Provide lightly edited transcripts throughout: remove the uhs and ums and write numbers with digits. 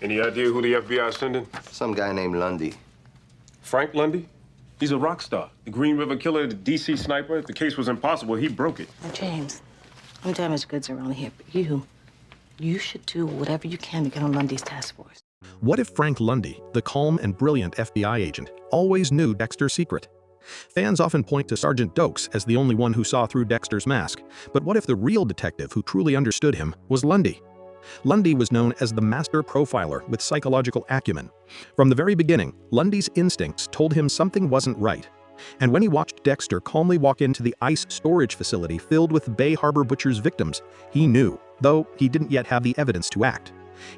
Any idea who the FBI is sending? Some guy named Lundy. Frank Lundy? He's a rock star. The Green River Killer, the DC sniper. If the case was impossible, he broke it. Now, James, I'm damaged goods around here, but you should do whatever you can to get on Lundy's task force. What if Frank Lundy, the calm and brilliant FBI agent, always knew Dexter's secret? Fans often point to Sergeant Dokes as the only one who saw through Dexter's mask, but what if the real detective who truly understood him was Lundy? Lundy was known as the master profiler with psychological acumen. From the very beginning, Lundy's instincts told him something wasn't right. And when he watched Dexter calmly walk into the ICE storage facility filled with Bay Harbor Butcher's victims, he knew, though he didn't yet have the evidence to act.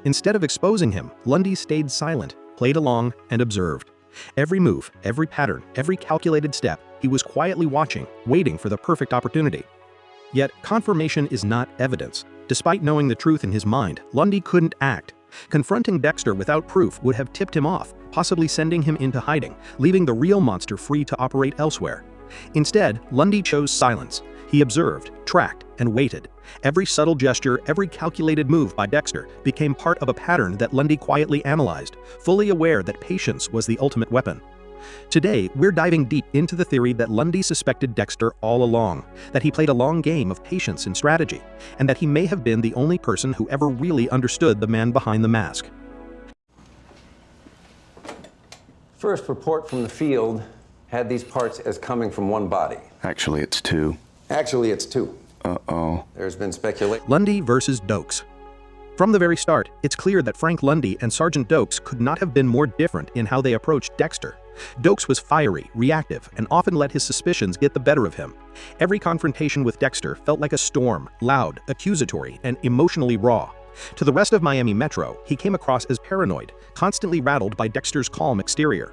Instead of exposing him, Lundy stayed silent, played along, and observed. Every move, every pattern, every calculated step, he was quietly watching, waiting for the perfect opportunity. Yet, confirmation is not evidence. Despite knowing the truth in his mind, Lundy couldn't act. Confronting Dexter without proof would have tipped him off, possibly sending him into hiding, leaving the real monster free to operate elsewhere. Instead, Lundy chose silence. He observed, tracked, and waited. Every subtle gesture, every calculated move by Dexter became part of a pattern that Lundy quietly analyzed, fully aware that patience was the ultimate weapon. Today, we're diving deep into the theory that Lundy suspected Dexter all along, that he played a long game of patience and strategy, and that he may have been the only person who ever really understood the man behind the mask. First report from the field had these parts as coming from one body. Actually, it's two. Actually, it's two. Uh-oh. There's been speculation. Lundy versus Dokes. From the very start, it's clear that Frank Lundy and Sergeant Dokes could not have been more different in how they approached Dexter. Dokes was fiery, reactive, and often let his suspicions get the better of him. Every confrontation with Dexter felt like a storm, loud, accusatory, and emotionally raw. To the rest of Miami Metro, he came across as paranoid, constantly rattled by Dexter's calm exterior.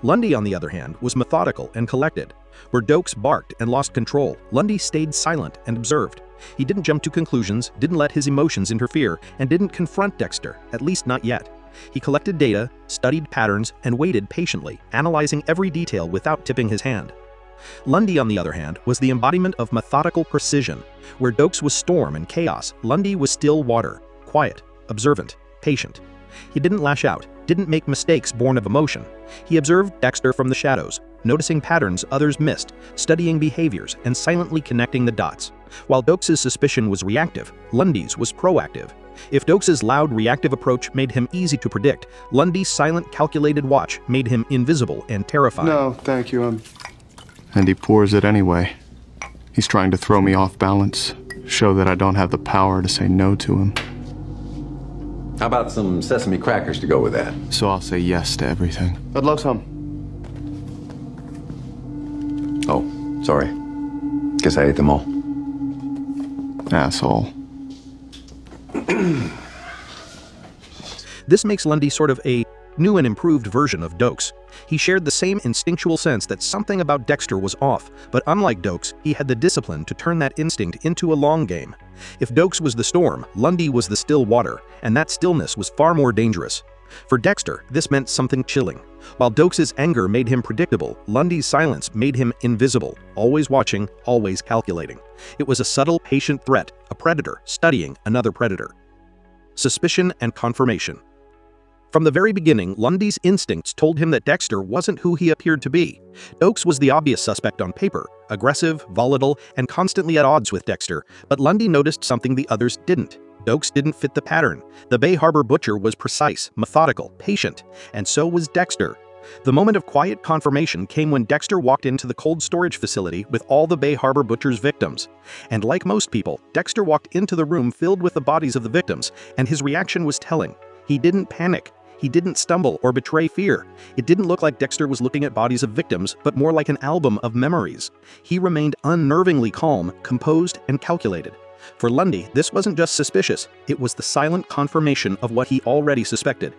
Lundy, on the other hand, was methodical and collected. Where Dokes barked and lost control, Lundy stayed silent and observed. He didn't jump to conclusions, didn't let his emotions interfere, and didn't confront Dexter, at least not yet. He collected data, studied patterns, and waited patiently, analyzing every detail without tipping his hand. Lundy, on the other hand, was the embodiment of methodical precision. Where Dokes was storm and chaos, Lundy was still water, quiet, observant, patient. He didn't lash out, didn't make mistakes born of emotion. He observed Dexter from the shadows, noticing patterns others missed, studying behaviors, and silently connecting the dots. While Dokes' suspicion was reactive, Lundy's was proactive. If Dokes' loud, reactive approach made him easy to predict, Lundy's silent, calculated watch made him invisible and terrifying. No, thank you. And he pours it anyway. He's trying to throw me off balance, show that I don't have the power to say no to him. How about some sesame crackers to go with that? So I'll say yes to everything. I'd love some. Oh, sorry. Guess I ate them all. Asshole. This makes Lundy sort of a new and improved version of Dokes. He shared the same instinctual sense that something about Dexter was off, but unlike Dokes, he had the discipline to turn that instinct into a long game. If Dokes was the storm, Lundy was the still water, and that stillness was far more dangerous. For Dexter, this meant something chilling. While Dokes' anger made him predictable, Lundy's silence made him invisible, always watching, always calculating. It was a subtle, patient threat, a predator studying another predator. Suspicion and confirmation. From the very beginning, Lundy's instincts told him that Dexter wasn't who he appeared to be. Dokes was the obvious suspect on paper, aggressive, volatile, and constantly at odds with Dexter, but Lundy noticed something the others didn't. Dokes didn't fit the pattern. The Bay Harbor Butcher was precise, methodical, patient, and so was Dexter. The moment of quiet confirmation came when Dexter walked into the cold storage facility with all the Bay Harbor Butcher's victims. And like most people, Dexter walked into the room filled with the bodies of the victims, and his reaction was telling. He didn't panic. He didn't stumble or betray fear. It didn't look like Dexter was looking at bodies of victims, but more like an album of memories. He remained unnervingly calm, composed, and calculated. For Lundy, this wasn't just suspicious, it was the silent confirmation of what he already suspected.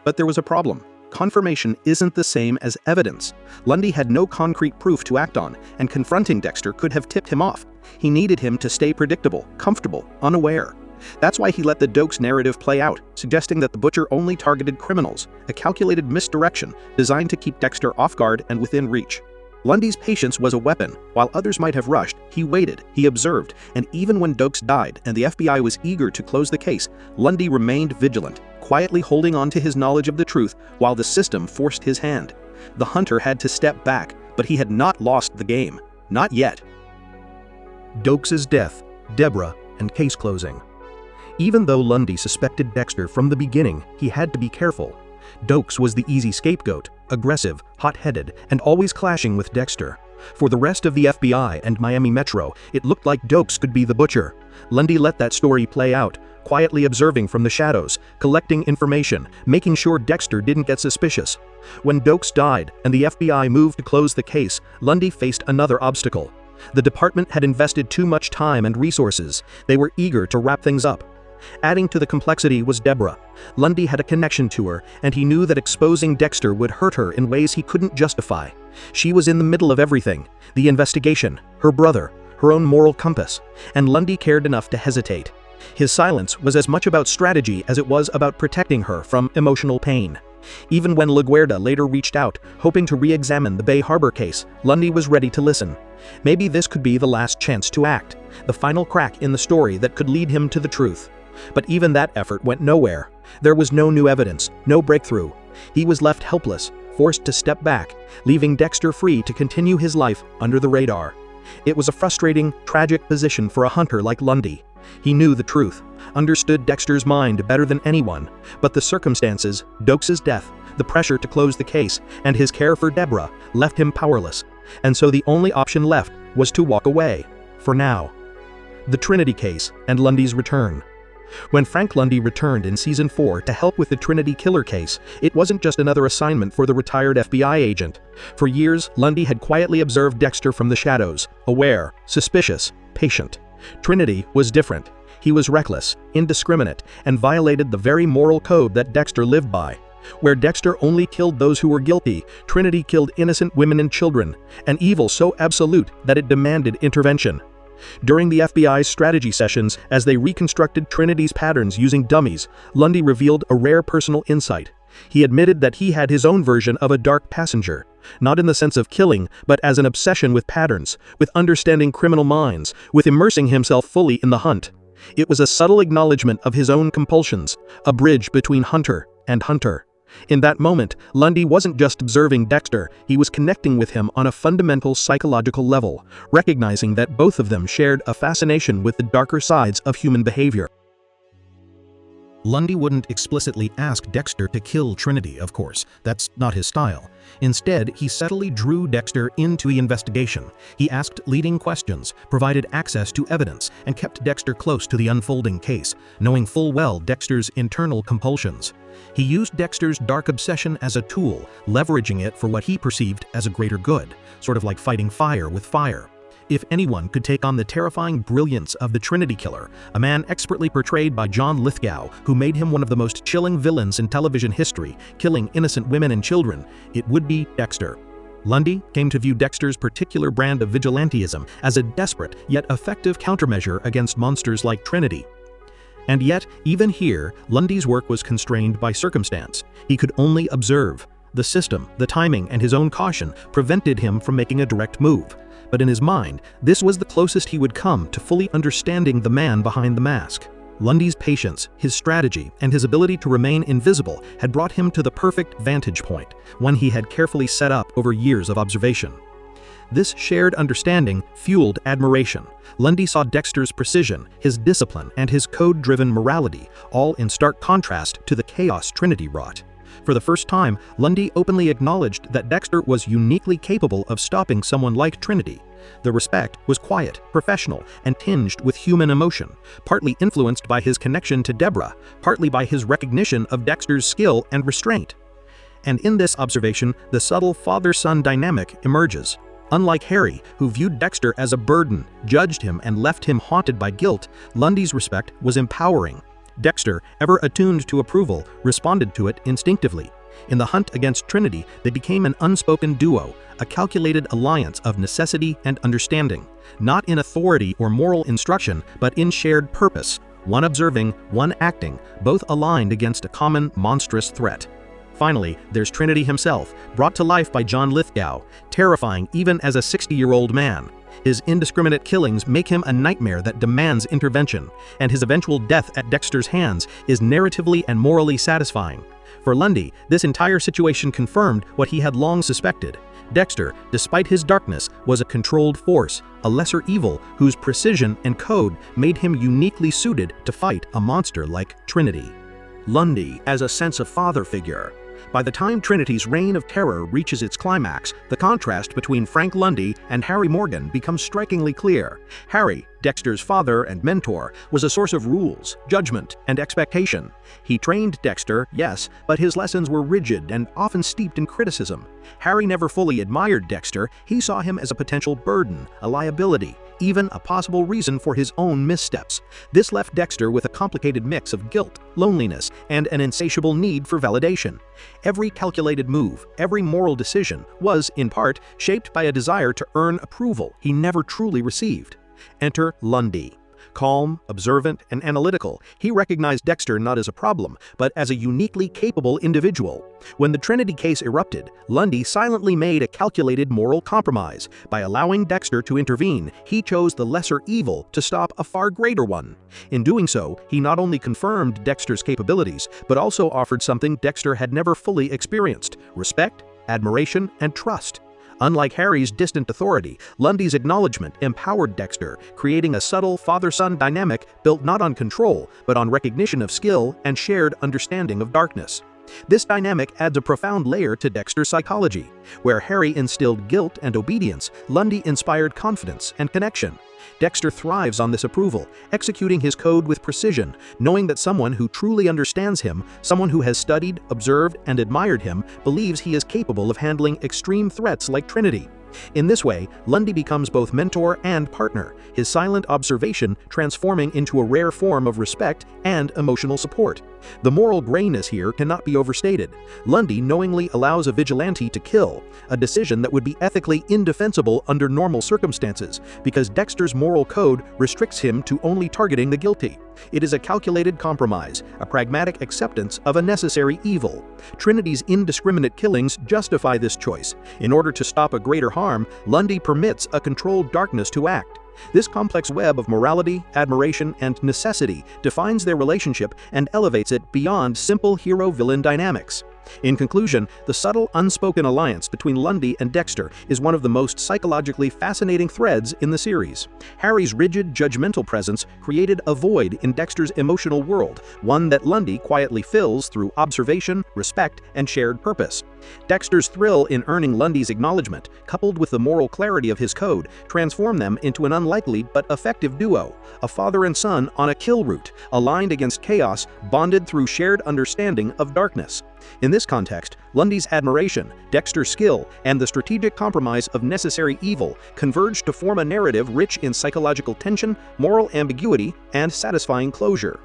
But there was a problem. Confirmation isn't the same as evidence. Lundy had no concrete proof to act on, and confronting Dexter could have tipped him off. He needed him to stay predictable, comfortable, unaware. That's why he let the Dokes narrative play out, suggesting that the Butcher only targeted criminals, a calculated misdirection designed to keep Dexter off guard and within reach. Lundy's patience was a weapon. While others might have rushed, he waited, he observed, and even when Dokes died and the FBI was eager to close the case, Lundy remained vigilant, quietly holding on to his knowledge of the truth while the system forced his hand. The hunter had to step back, but he had not lost the game. Not yet. Dokes' death, Deborah, and case closing. Even though Lundy suspected Dexter from the beginning, he had to be careful. Dokes was the easy scapegoat, aggressive, hot-headed, and always clashing with Dexter. For the rest of the FBI and Miami Metro, it looked like Dokes could be the butcher. Lundy let that story play out, quietly observing from the shadows, collecting information, making sure Dexter didn't get suspicious. When Dokes died and the FBI moved to close the case, Lundy faced another obstacle. The department had invested too much time and resources. They were eager to wrap things up. Adding to the complexity was Deborah. Lundy had a connection to her, and he knew that exposing Dexter would hurt her in ways he couldn't justify. She was in the middle of everything: the investigation, her brother, her own moral compass, and Lundy cared enough to hesitate. His silence was as much about strategy as it was about protecting her from emotional pain. Even when LaGuardia later reached out, hoping to re-examine the Bay Harbor case, Lundy was ready to listen. Maybe this could be the last chance to act, the final crack in the story that could lead him to the truth. But even that effort went nowhere. There was no new evidence, no breakthrough. He was left helpless, forced to step back, leaving Dexter free to continue his life under the radar. It was a frustrating, tragic position for a hunter like Lundy. He knew the truth, understood Dexter's mind better than anyone, but the circumstances, Dokes' death, the pressure to close the case, and his care for Deborah left him powerless. And so the only option left was to walk away, for now. The Trinity case and Lundy's return. When Frank Lundy returned in Season 4 to help with the Trinity killer case, it wasn't just another assignment for the retired FBI agent. For years, Lundy had quietly observed Dexter from the shadows, aware, suspicious, patient. Trinity was different. He was reckless, indiscriminate, and violated the very moral code that Dexter lived by. Where Dexter only killed those who were guilty, Trinity killed innocent women and children, an evil so absolute that it demanded intervention. During the FBI's strategy sessions, as they reconstructed Trinity's patterns using dummies, Lundy revealed a rare personal insight. He admitted that he had his own version of a dark passenger, not in the sense of killing, but as an obsession with patterns, with understanding criminal minds, with immersing himself fully in the hunt. It was a subtle acknowledgement of his own compulsions, a bridge between hunter and hunter. In that moment, Lundy wasn't just observing Dexter, he was connecting with him on a fundamental psychological level, recognizing that both of them shared a fascination with the darker sides of human behavior. Lundy wouldn't explicitly ask Dexter to kill Trinity, of course. That's not his style. Instead, he subtly drew Dexter into the investigation. He asked leading questions, provided access to evidence, and kept Dexter close to the unfolding case, knowing full well Dexter's internal compulsions. He used Dexter's dark obsession as a tool, leveraging it for what he perceived as a greater good, sort of like fighting fire with fire. If anyone could take on the terrifying brilliance of the Trinity Killer, a man expertly portrayed by John Lithgow, who made him one of the most chilling villains in television history, killing innocent women and children, it would be Dexter. Lundy came to view Dexter's particular brand of vigilantism as a desperate yet effective countermeasure against monsters like Trinity. And yet, even here, Lundy's work was constrained by circumstance. He could only observe. The system, the timing, and his own caution prevented him from making a direct move. But in his mind, this was the closest he would come to fully understanding the man behind the mask. Lundy's patience, his strategy, and his ability to remain invisible had brought him to the perfect vantage point, one he had carefully set up over years of observation. This shared understanding fueled admiration. Lundy saw Dexter's precision, his discipline, and his code-driven morality, all in stark contrast to the chaos Trinity wrought. For the first time, Lundy openly acknowledged that Dexter was uniquely capable of stopping someone like Trinity. The respect was quiet, professional, and tinged with human emotion, partly influenced by his connection to Deborah, partly by his recognition of Dexter's skill and restraint. And in this observation, the subtle father-son dynamic emerges. Unlike Harry, who viewed Dexter as a burden, judged him, and left him haunted by guilt, Lundy's respect was empowering. Dexter, ever attuned to approval, responded to it instinctively. In the hunt against Trinity, they became an unspoken duo, a calculated alliance of necessity and understanding, not in authority or moral instruction, but in shared purpose, one observing, one acting, both aligned against a common monstrous threat. Finally, there's Trinity himself, brought to life by John Lithgow, terrifying even as a 60-year-old man. His indiscriminate killings make him a nightmare that demands intervention, and his eventual death at Dexter's hands is narratively and morally satisfying. For Lundy, this entire situation confirmed what he had long suspected. Dexter, despite his darkness, was a controlled force, a lesser evil whose precision and code made him uniquely suited to fight a monster like Trinity. Lundy as a sense of father figure. By the time Trinity's reign of terror reaches its climax, the contrast between Frank Lundy and Harry Morgan becomes strikingly clear. Harry, Dexter's father and mentor, was a source of rules, judgment, and expectation. He trained Dexter, yes, but his lessons were rigid and often steeped in criticism. Harry never fully admired Dexter. He saw him as a potential burden, a liability, even a possible reason for his own missteps. This left Dexter with a complicated mix of guilt, loneliness, and an insatiable need for validation. Every calculated move, every moral decision was, in part, shaped by a desire to earn approval he never truly received. Enter Lundy. Calm, observant, and analytical, he recognized Dexter not as a problem, but as a uniquely capable individual. When the Trinity case erupted, Lundy silently made a calculated moral compromise. By allowing Dexter to intervene, he chose the lesser evil to stop a far greater one. In doing so, he not only confirmed Dexter's capabilities, but also offered something Dexter had never fully experienced: respect, admiration, and trust. Unlike Harry's distant authority, Lundy's acknowledgement empowered Dexter, creating a subtle father-son dynamic built not on control, but on recognition of skill and shared understanding of darkness. This dynamic adds a profound layer to Dexter's psychology. Where Harry instilled guilt and obedience, Lundy inspired confidence and connection. Dexter thrives on this approval, executing his code with precision, knowing that someone who truly understands him, someone who has studied, observed, and admired him, believes he is capable of handling extreme threats like Trinity. In this way, Lundy becomes both mentor and partner, his silent observation transforming into a rare form of respect and emotional support. The moral grayness here cannot be overstated. Lundy knowingly allows a vigilante to kill, a decision that would be ethically indefensible under normal circumstances, because Dexter's moral code restricts him to only targeting the guilty. It is a calculated compromise, a pragmatic acceptance of a necessary evil. Trinity's indiscriminate killings justify this choice. In order to stop a greater harm, Lundy permits a controlled darkness to act. This complex web of morality, admiration, and necessity defines their relationship and elevates it beyond simple hero-villain dynamics. In conclusion, the subtle, unspoken alliance between Lundy and Dexter is one of the most psychologically fascinating threads in the series. Harry's rigid, judgmental presence created a void in Dexter's emotional world, one that Lundy quietly fills through observation, respect, and shared purpose. Dexter's thrill in earning Lundy's acknowledgement, coupled with the moral clarity of his code, transform them into an unlikely but effective duo, a father and son on a kill route, aligned against chaos, bonded through shared understanding of darkness. In this context, Lundy's admiration, Dexter's skill, and the strategic compromise of necessary evil converge to form a narrative rich in psychological tension, moral ambiguity, and satisfying closure.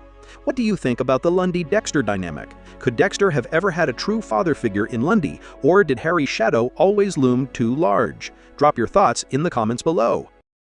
What do you think about the Lundy-Dexter dynamic? Could Dexter have ever had a true father figure in Lundy, or did Harry's shadow always loom too large? Drop your thoughts in the comments below.